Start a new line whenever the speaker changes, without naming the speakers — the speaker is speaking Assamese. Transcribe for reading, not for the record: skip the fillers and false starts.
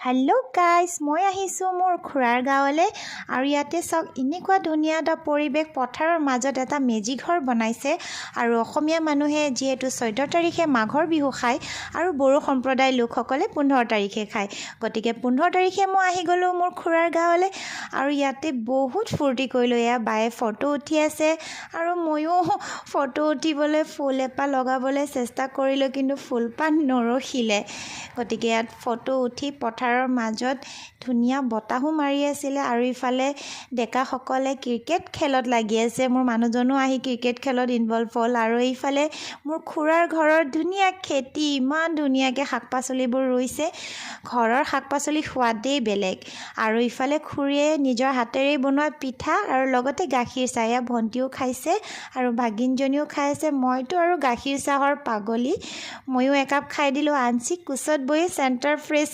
হেল্ল' গাইজ, মই আহিছোঁ মোৰ খুৰাৰ গাঁৱলৈ আৰু ইয়াতে চাওক এনেকুৱা ধুনীয়া এটা পৰিৱেশ। পথাৰৰ মাজত এটা মেজি ঘৰ বনাইছে আৰু অসমীয়া মানুহে যিহেতু 14 তাৰিখে মাঘৰ বিহু খায় আৰু বড়ো সম্প্ৰদায়ৰ লোকসকলে 15 তাৰিখে খায়, গতিকে 15 তাৰিখে মই আহি গ'লোঁ মোৰ খুৰাৰ গাঁৱলৈ আৰু ইয়াতে বহুত ফূৰ্তি কৰিলোঁ। এয়া বায়ে ফটো উঠি আছে আৰু ময়ো ফটো উঠিবলৈ ফুল এপাহ লগাবলৈ চেষ্টা কৰিলোঁ, কিন্তু ফুলপাহ নৰখিলে। গতিকে ইয়াত ফটো উঠি পথাৰৰ মাজত ধুনীয়া বতাহো মাৰি আছিলে আৰু ইফালে ডেকাসকলে ক্ৰিকেট খেলত লাগি আছে। মোৰ মানুহজনো আহি ক্ৰিকেট খেলত ইনভলভ হ'ল আৰু এইফালে মোৰ খুৰাৰ ঘৰৰ ধুনীয়া খেতি, ইমান ধুনীয়াকৈ শাক পাচলিবোৰ ৰুইছে। ঘৰৰ শাক পাচলিৰ সোৱাদেই বেলেগ। আৰু ইফালে খুৰীয়ে নিজৰ হাতেৰেই বনোৱা পিঠা আৰু লগতে গাখীৰ চাহ, এয়া ভণ্টিও খাইছে আৰু ভাগিনজনীও খাই আছে। মইতো আৰু গাখীৰ চাহৰ পাগলী, ময়ো একাপ খাই দিলোঁ। আনচি কোচত বহি চেণ্টাৰ ফ্ৰেছ